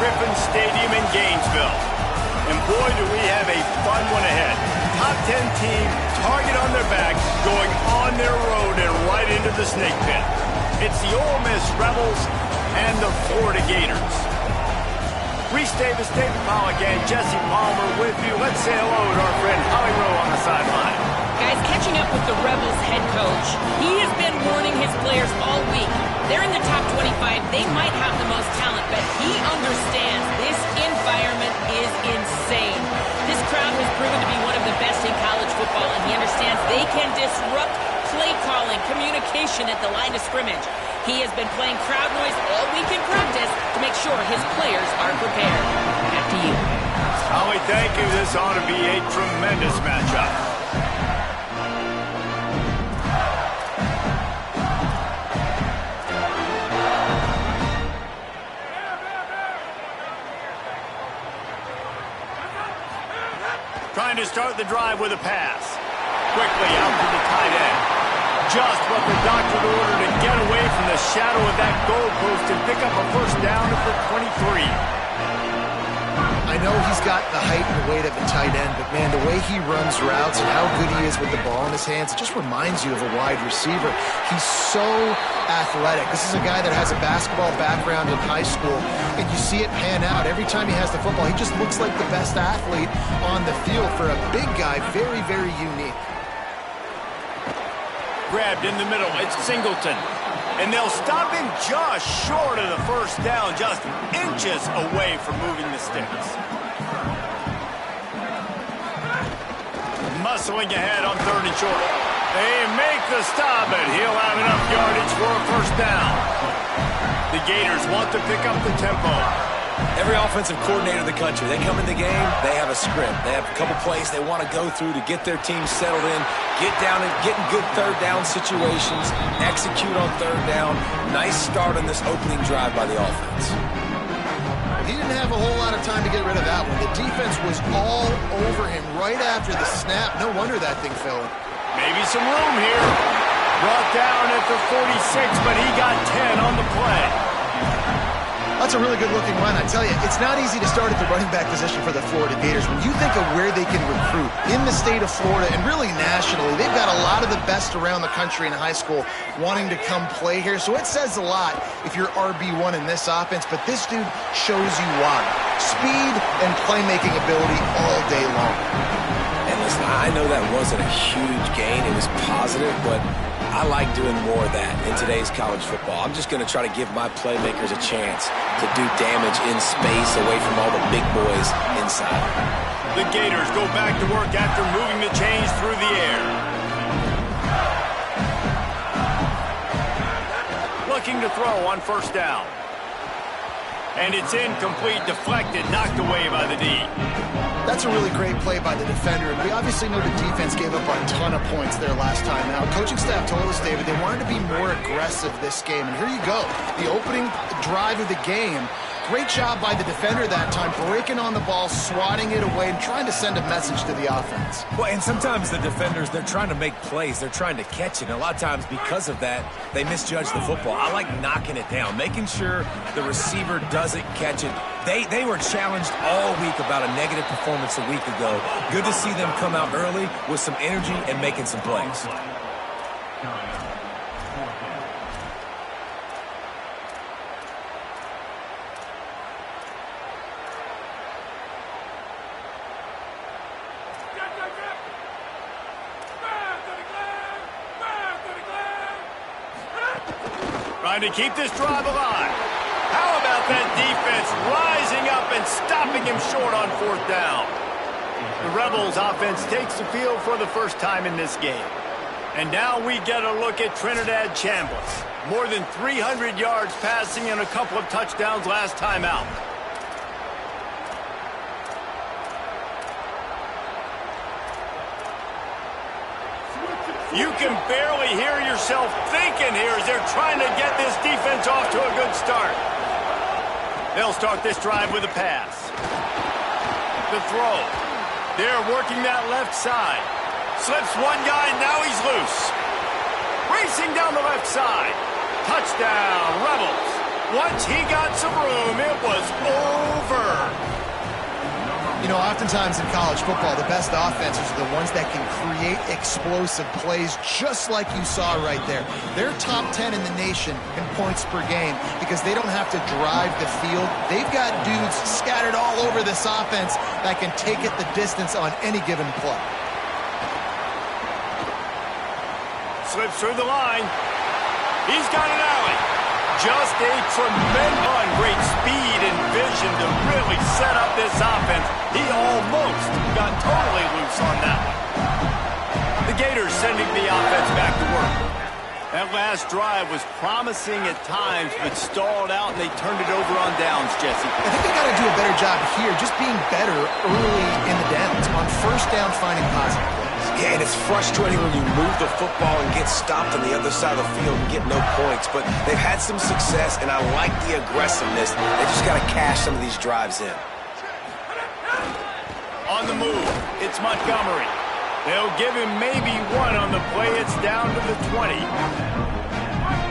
Griffin Stadium in Gainesville. And boy, do we have a fun one ahead. Top 10 team, target on their back, going on their road and right into the snake pit. It's the Ole Miss Rebels and the Florida Gators. Reese Davis, David Pollack, and Jesse Palmer with you. Let's say hello to our friend Holly Rowe on the sideline. Guys, catching up with the Rebels head coach, he has been warning his players all week. They're in the top 25. They might have the most talent, but he understands this environment is insane. This crowd has proven to be one of the best in college football, and he understands they can disrupt play calling, communication at the line of scrimmage. He has been playing crowd noise all week in practice to make sure his players are prepared. Back to you. Holly, thank you. This ought to be a tremendous matchup. Trying to start the drive with a pass. Quickly out to the tight end. Just what the doctor ordered to get away from the shadow of that goalpost and pick up a first down at the 23. I know he's got the height and the weight of a tight end, but man, the way he runs routes and how good he is with the ball in his hands, it just reminds you of a wide receiver. He's so athletic. This is a guy that has a basketball background in high school, and you see it pan out. Every time he has the football, he just looks like the best athlete on the field. For a big guy, very, very unique. Grabbed in the middle, it's Singleton. And they'll stop him just short of the first down, just inches away from moving the sticks. Muscling ahead on 3rd and short. They make the stop, and he'll have enough yardage for a first down. The Gators want to pick up the tempo. Every offensive coordinator in the country, they come in the game, they have a script. They have a couple plays they want to go through to get their team settled in, get down and get in good third down situations, execute on 3rd down. Nice start on this opening drive by the offense. He didn't have a whole lot of time to get rid of that one. The defense was all over him right after the snap. No wonder that thing fell. Maybe some room here. Brought down at the 46, but he got 10 on the play. That's a really good-looking run. I tell you, it's not easy to start at the running back position for the Florida Gators. When you think of where they can recruit in the state of Florida and really nationally, they've got a lot of the best around the country in high school wanting to come play here. So it says a lot if you're RB1 in this offense, but this dude shows you why. Speed and playmaking ability all day long. And listen, I know that wasn't a huge gain. It was positive, but I like doing more of that in today's college football. I'm just going to try to give my playmakers a chance to do damage in space away from all the big boys inside. The Gators go back to work after moving the chains through the air. Looking to throw on 1st down. And it's incomplete, deflected, knocked away by the D. That's a really great play by the defender, and we obviously know the defense gave up a ton of points there last time out. Coaching staff told us, David, they wanted to be more aggressive this game, and here you go. The opening drive of the game, great job by the defender that time, breaking on the ball, swatting it away, and trying to send a message to the offense. Well, and sometimes the defenders, they're trying to make plays. They're trying to catch it, and a lot of times because of that, they misjudge the football. I like knocking it down, making sure the receiver doesn't catch it. They were challenged all week about a negative performance a week ago. Good to see them come out early with some energy and making some plays. Trying to keep this drive alive. How about that defense rising up and stopping him short on 4th down? The Rebels offense takes the field for the first time in this game. And now we get a look at Trinidad Chambliss. More than 300 yards passing and a couple of touchdowns last time out. You can barely hear yourself thinking here as they're trying to get this defense off to a good start. They'll start this drive with a pass. The throw. They're working that left side. Slips one guy, now he's loose. Racing down the left side. Touchdown, Rebels. Once he got some room, it was over. You know, oftentimes in college football, the best offenses are the ones that can create explosive plays, just like you saw right there. They're top 10 in the nation in points per game because they don't have to drive the field. They've got dudes scattered all over this offense that can take it the distance on any given play. Slips through the line. He's got an alley. Just a tremendous great speed and vision to really set up this offense. He almost got totally loose on that one. The Gators sending the offense back to work. That last drive was promising at times, but stalled out, and they turned it over on downs, Jesse. I think they got to do a better job here, just being better early in the downs. On first down, finding positive plays. Yeah, and it's frustrating when you move the football and get stopped on the other side of the field and get no points. But they've had some success, and I like the aggressiveness. They just got to cash some of these drives in. On the move, it's Montgomery. They'll give him maybe one on the play. It's down to the 20.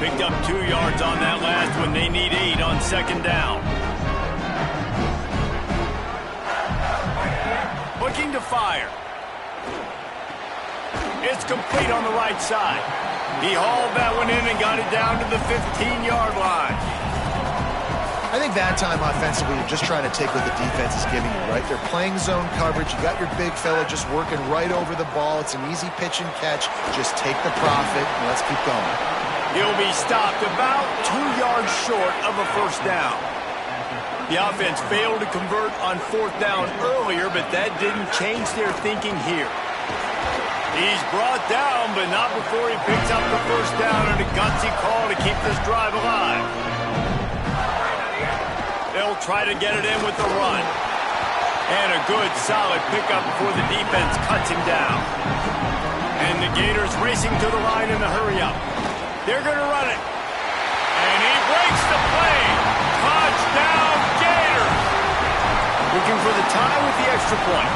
Picked up 2 yards on that last one. They need 8 on second down. Looking to fire. It's complete on the right side. He hauled that one in and got it down to the 15-yard line. I think that time offensively, you're just trying to take what the defense is giving you, right? They're playing zone coverage. You got your big fella just working right over the ball. It's an easy pitch and catch. Just take the profit and let's keep going. He'll be stopped about 2 yards short of a first down. The offense failed to convert on fourth down earlier, but that didn't change their thinking here. He's brought down, but not before he picks up the first down and a gutsy call to keep this drive alive. They'll try to get it in with the run. And a good, solid pickup before the defense cuts him down. And the Gators racing to the line in the hurry-up. They're going to run it. And he breaks the play. Touchdown, Gators! Looking for the tie with the extra point.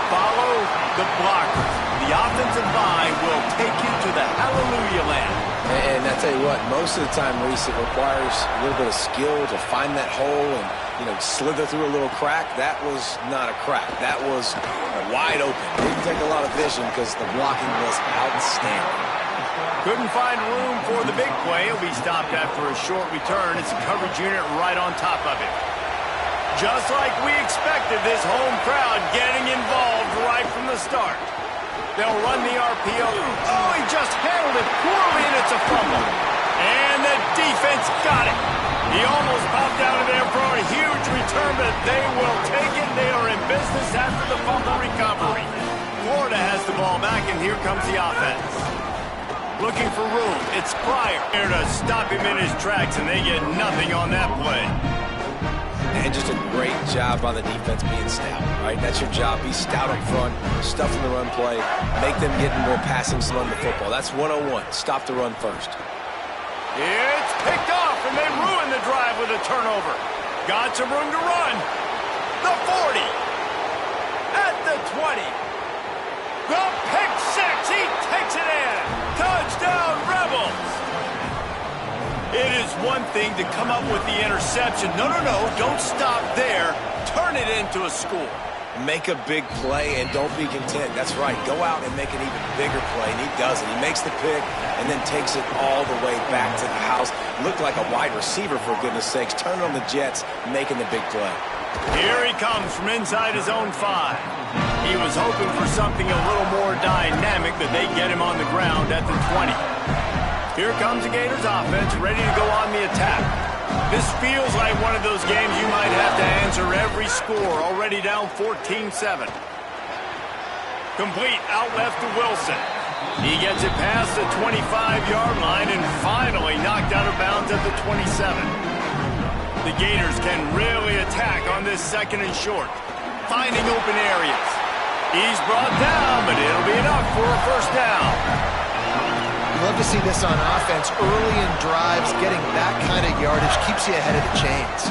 Follow the blockers. The offensive line will take you to the hallelujah land. And I tell you what, most of the time, Reese, it requires a little bit of skill to find that hole and, slither through a little crack. That was not a crack. That was wide open. Didn't take a lot of vision because the blocking was outstanding. Couldn't find room for the big play. He'll be stopped after a short return. It's a coverage unit right on top of it. Just like we expected, this home crowd getting involved right from the start. They'll run the RPO. Oh, he just handled it poorly, and it's a fumble. And the defense got it. He almost popped out of there for a huge return, but they will take it. They are in business after the fumble recovery. Florida has the ball back, and here comes the offense. Looking for room. It's Pryor here to stop him in his tracks, and they get nothing on that play. And just a great job by the defense being stout, right? That's your job. Be stout up front, stuff in the run play, make them get more passing to run the football. That's 101. Stop the run first. It's picked off, and they ruin the drive with a turnover. Got some room to run. The 40. At the 20. The pick six. He takes it in. Touchdown, Rebels. It is one thing to come up with the interception. No, don't stop there. Turn it into a score. Make a big play and don't be content. That's right. Go out and make an even bigger play, and he does it. He makes the pick and then takes it all the way back to the house. Looked like a wide receiver, for goodness sakes. Turn on the jets, making the big play. Here he comes from inside his own 5. He was hoping for something a little more dynamic, but they get him on the ground at the 20. Here comes the Gators offense, ready to go on the attack. This feels like one of those games you might have to answer every score, already down 14-7. Complete out left to Wilson. He gets it past the 25-yard line and finally knocked out of bounds at the 27. The Gators can really attack on this second and short, finding open areas. He's brought down, but it'll be enough for a first down. You love to see this on offense. Early in drives, getting that kind of yardage keeps you ahead of the chains.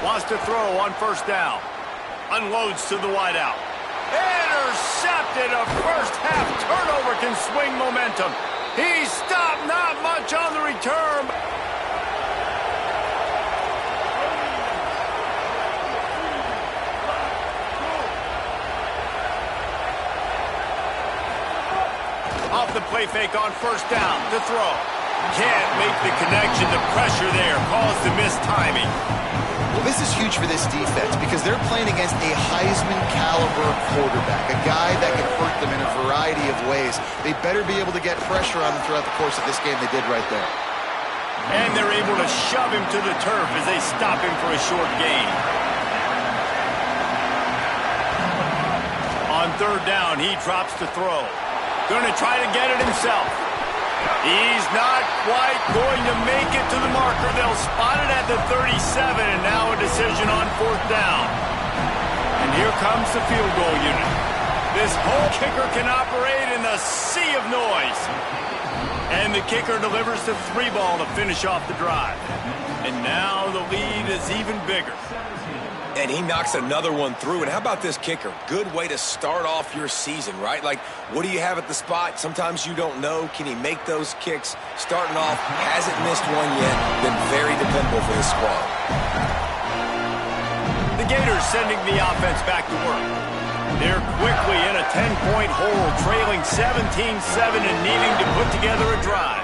Wants to throw on first down. Unloads to the wideout. Intercepted. A first half turnover can swing momentum. He's stopped, not much on the return. off the play fake on first down to throw. Can't make the connection. The pressure there caused the missed timing. Well, this is huge for this defense because they're playing against a Heisman-caliber quarterback, a guy that can hurt them in a variety of ways. They better be able to get pressure on them throughout the course of this game. They did right there. And they're able to shove him to the turf as they stop him for a short gain. On third down, he drops to throw. Going to try to get it himself. He's not quite going to make it to the marker. They'll spot it at the 37, and now a decision on fourth down. And here comes the field goal unit. This whole kicker can operate in the sea of noise. And the kicker delivers the 3-ball to finish off the drive. And now the lead is even bigger. And he knocks another one through. And how about this kicker? Good way to start off your season, right? Like, what do you have at the spot? Sometimes you don't know. Can he make those kicks? Starting off, hasn't missed one yet. Been very dependable for this squad. The Gators sending the offense back to work. They're quickly in a 10-point hole, trailing 17-7 and needing to put together a drive.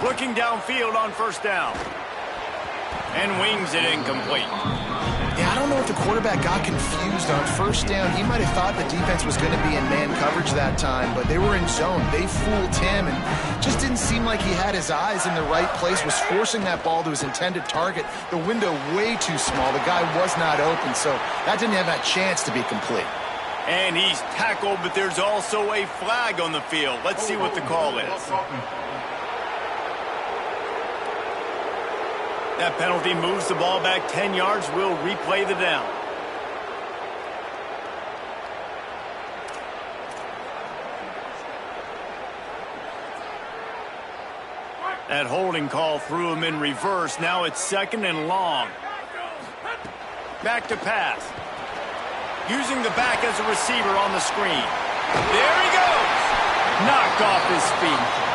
Looking downfield on first down. And wings it incomplete. Yeah, I don't know if the quarterback got confused on first down. He might have thought the defense was going to be in man coverage that time, but they were in zone. They fooled him and just didn't seem like he had his eyes in the right place, was forcing that ball to his intended target. The window way too small. The guy was not open, so that didn't have that chance to be complete. And he's tackled, but there's also a flag on the field. Let's see what the call is. That penalty moves the ball back 10 yards. We'll replay the down. That holding call threw him in reverse. Now it's second and long. Back to pass. Using the back as a receiver on the screen. There he goes. Knocked off his feet.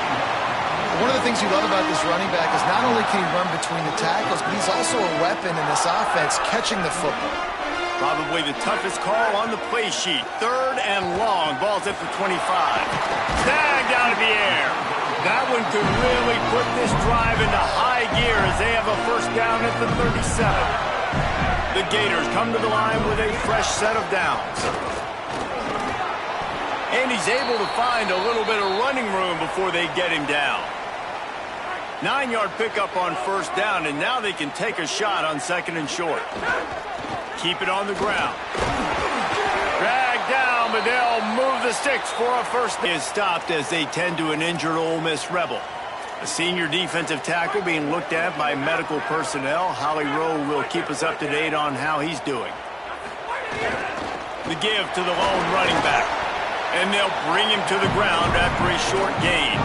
One of the things you love about this running back is not only can he run between the tackles, but he's also a weapon in this offense, catching the football. Probably the toughest call on the play sheet. Third and long. Ball's at the 25. Snagged out of the air. That one could really put this drive into high gear as they have a first down at the 37. The Gators come to the line with a fresh set of downs. And he's able to find a little bit of running room before they get him down. 9-yard pickup on first down, and now they can take a shot on second and short. Keep it on the ground. Dragged down, but they'll move the sticks for a first. Is stopped as they tend to an injured Ole Miss Rebel. A senior defensive tackle being looked at by medical personnel. Holly Rowe will keep us up to date on how he's doing. The give to the lone running back. And they'll bring him to the ground after a short gain.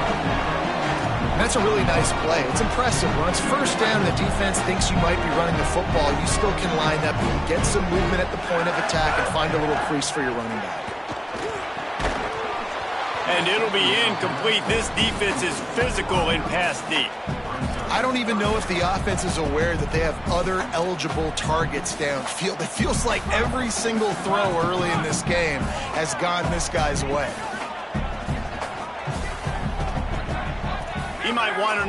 That's a really nice play. It's impressive. When it's first down, the defense thinks you might be running the football. You still can line up and get some movement at the point of attack and find a little crease for your running back. And it'll be incomplete. This defense is physical in pass deep. I don't even know if the offense is aware that they have other eligible targets downfield. It feels like every single throw early in this game has gone this guy's way. He might want to